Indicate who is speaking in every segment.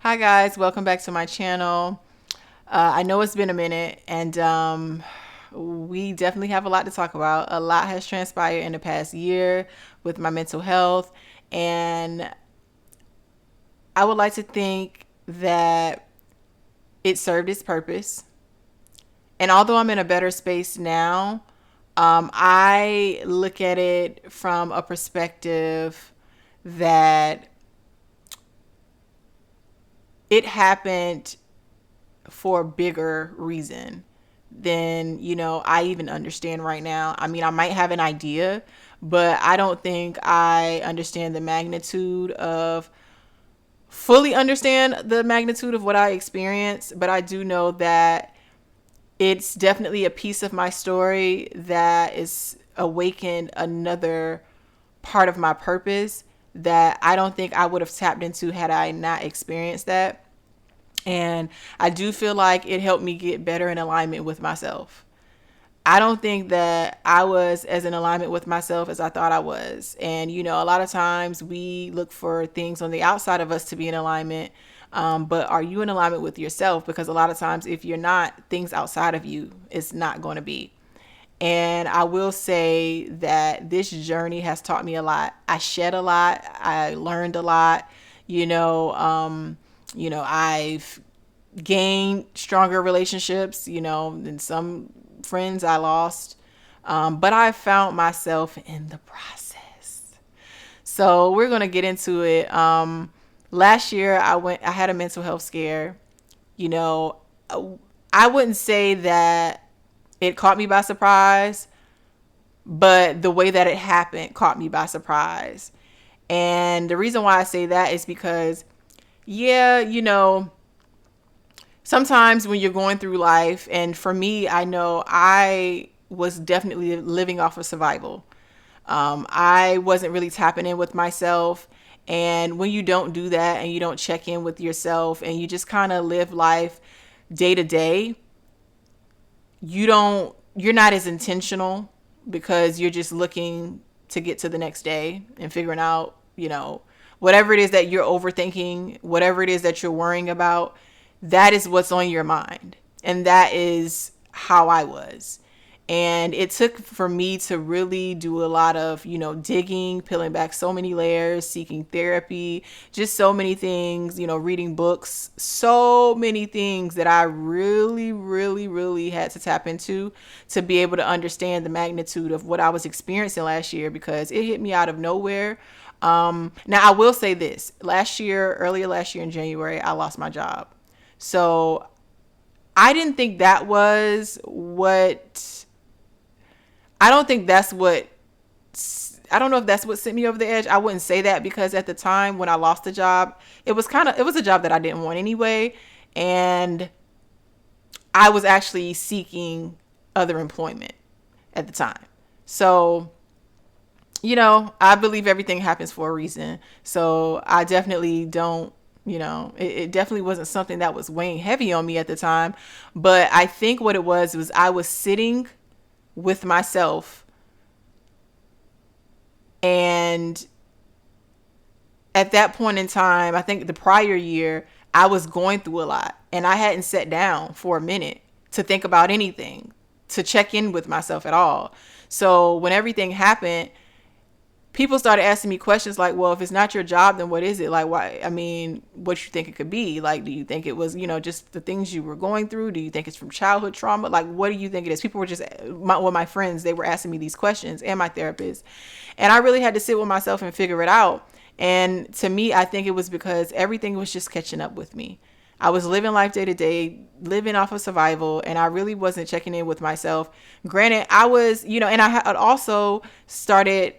Speaker 1: Hi guys, welcome back to my channel. I know it's been a minute and we definitely have a lot to talk about. A lot has transpired in the past year with my mental health, and I would like to think that it served its purpose. And although I'm in a better space now, I look at it from a perspective that it happened for a bigger reason than I even understand right now. I mean, I might have an idea, but I don't think I understand the magnitude of fully understand the magnitude of what I experienced, but I do know that it's definitely a piece of my story that is awakened another part of my purpose that I don't think I would have tapped into had I not experienced that. And I do feel like it helped me get better in alignment with myself. I don't think that I was as in alignment with myself as I thought I was. And, a lot of times we look for things on the outside of us to be in alignment. But are you in alignment with yourself? Because a lot of times, if you're not, things outside of you, it's not going to be. And I will say that this journey has taught me a lot. I shed a lot. I learned a lot. I've gained stronger relationships, than some friends I lost. But I found myself in the process. So we're going to get into it. Last year I had a mental health scare. You know, I wouldn't say that it caught me by surprise, but the way that it happened caught me by surprise. And the reason why I say that is because, yeah, sometimes when you're going through life, and for me, I know I was definitely living off of survival. I wasn't really tapping in with myself. And when you don't do that and you don't check in with yourself and you just kind of live life day to day, you're not as intentional because you're just looking to get to the next day and figuring out, whatever it is that you're overthinking, whatever it is that you're worrying about, that is what's on your mind. And that is how I was. And it took for me to really do a lot of, digging, peeling back so many layers, seeking therapy, just so many things, reading books, so many things that I really, really, really had to tap into to be able to understand the magnitude of what I was experiencing last year because it hit me out of nowhere. Now, I will say this. Earlier last year in January, I lost my job. So I didn't think that was what I don't think that's what I don't know if that's what sent me over the edge. I wouldn't say that because at the time when I lost the job, it was a job that I didn't want anyway, and I was actually seeking other employment at the time. So, I believe everything happens for a reason. So, I definitely don't it definitely wasn't something that was weighing heavy on me at the time. But I think what it was I was sitting with myself, and at that point in time, I think the prior year, I was going through a lot and I hadn't sat down for a minute to think about anything, to check in with myself at all. So when everything happened, people started asking me questions like, well, if it's not your job, then what is it? Like, why? I mean, what you think it could be? Like, do you think it was, just the things you were going through? Do you think it's from childhood trauma? Like, what do you think it is? People were just, my friends, they were asking me these questions, and my therapist. And I really had to sit with myself and figure it out. And to me, I think it was because everything was just catching up with me. I was living life day to day, living off of survival, and I really wasn't checking in with myself. Granted, I was, and I had also started,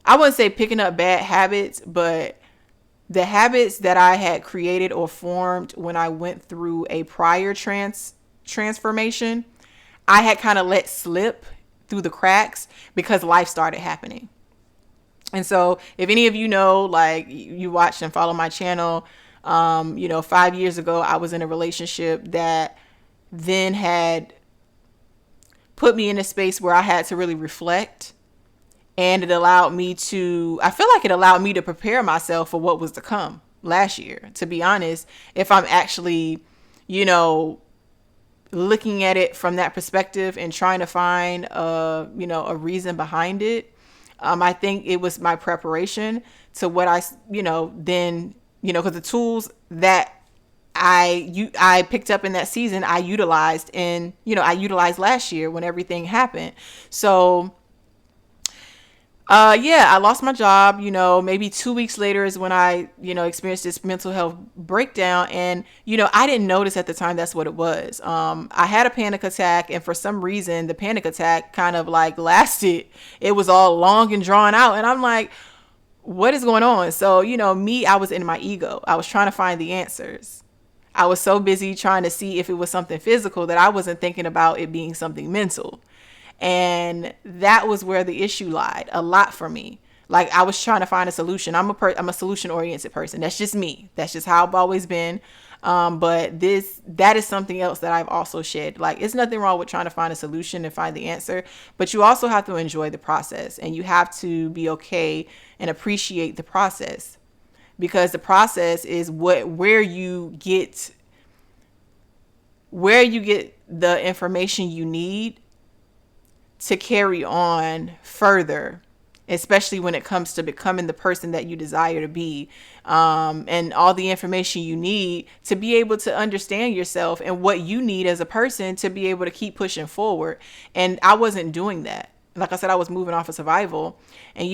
Speaker 1: I wouldn't say picking up bad habits, but the habits that I had created or formed when I went through a prior transformation, I had kind of let slip through the cracks because life started happening. And so if any of you know, like you watched and follow my channel, 5 years ago, I was in a relationship that then had put me in a space where I had to really reflect. And I feel like it allowed me to prepare myself for what was to come. last year, to be honest, if I'm actually, you know, looking at it from that perspective and trying to find a reason behind it. I think it was my preparation to what because the tools that I picked up in that season, I utilized last year when everything happened. So yeah, I lost my job. Maybe 2 weeks later is when I experienced this mental health breakdown. And I didn't notice at the time that's what it was. I had a panic attack, and for some reason the panic attack kind of like lasted. It was all long and drawn out, and I'm like, what is going on? So I was in my ego. I was trying to find the answers. I was so busy trying to see if it was something physical that I wasn't thinking about it being something mental. And that was where the issue lied a lot for me. Like, I was trying to find a solution. I'm a solution oriented person. That's just me. That's just how I've always been. But that is something else that I've also shared. Like, it's nothing wrong with trying to find a solution and find the answer, but you also have to enjoy the process, and you have to be okay and appreciate the process, because the process is where you get the information you need to carry on further, especially when it comes to becoming the person that you desire to be, and all the information you need to be able to understand yourself and what you need as a person to be able to keep pushing forward. And I wasn't doing that. Like I said, I was moving off of survival. And,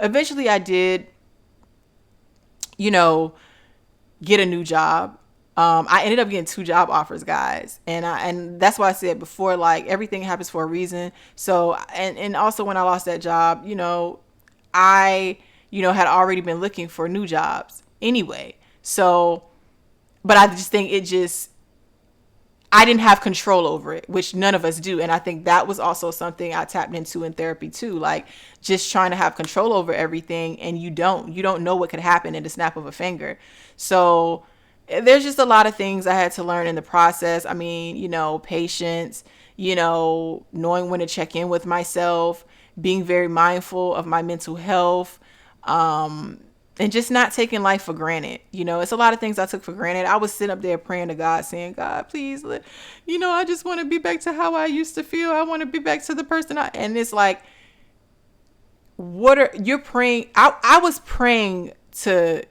Speaker 1: eventually I did, get a new job. I ended up getting 2 job offers, guys. And that's why I said before, like, everything happens for a reason. So, and also when I lost that job, I, had already been looking for new jobs anyway. So, but I just think I didn't have control over it, which none of us do. And I think that was also something I tapped into in therapy too. Like, just trying to have control over everything, and you don't know what could happen in the snap of a finger. So there's just a lot of things I had to learn in the process. I mean, patience, knowing when to check in with myself, being very mindful of my mental health, and just not taking life for granted. It's a lot of things I took for granted. I was sitting up there praying to God, saying, God, please, I just want to be back to how I used to feel. I want to be back to the person and it's like, you're praying? I was praying to,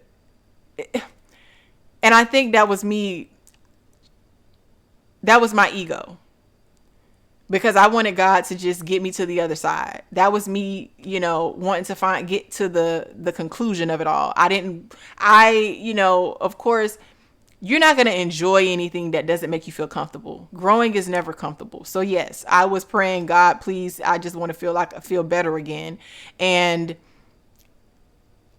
Speaker 1: and I think that was me. That was my ego, because I wanted God to just get me to the other side. That was me, wanting to get to the conclusion of it all. Of course, you're not going to enjoy anything that doesn't make you feel comfortable. Growing is never comfortable. So yes, I was praying, God, please, I just want to feel better again. And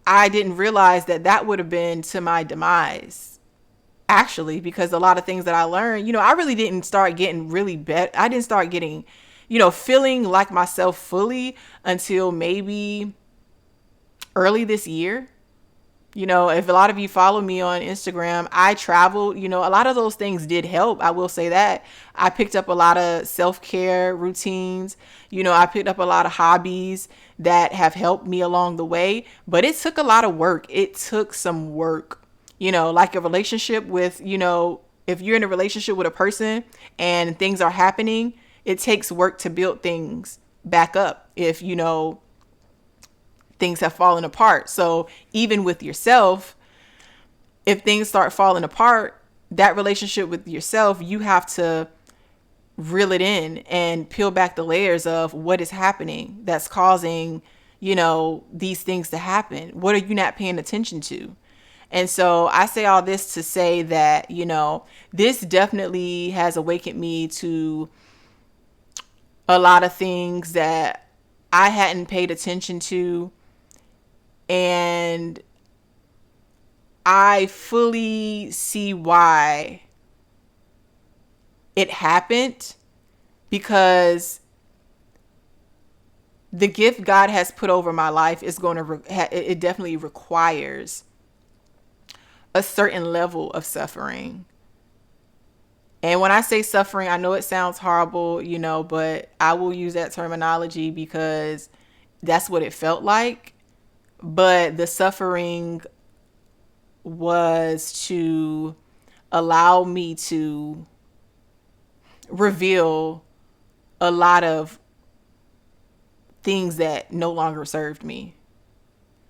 Speaker 1: I didn't realize that would have been to my demise, actually, because a lot of things that I learned, I really didn't start getting really better. I didn't start getting, feeling like myself fully until maybe early this year. If a lot of you follow me on Instagram, I traveled, a lot of those things did help. I will say that. I picked up a lot of self-care routines. I picked up a lot of hobbies that have helped me along the way, but it took a lot of work. It took some work. Like a relationship with, if you're in a relationship with a person and things are happening, it takes work to build things back up if, things have fallen apart. So even with yourself, if things start falling apart, that relationship with yourself, you have to reel it in and peel back the layers of what is happening that's causing, these things to happen. What are you not paying attention to? And so I say all this to say that, this definitely has awakened me to a lot of things that I hadn't paid attention to. And I fully see why it happened, because the gift God has put over my life is it definitely requires a certain level of suffering. And when I say suffering, I know it sounds horrible, but I will use that terminology because that's what it felt like. But the suffering was to allow me to reveal a lot of things that no longer served me.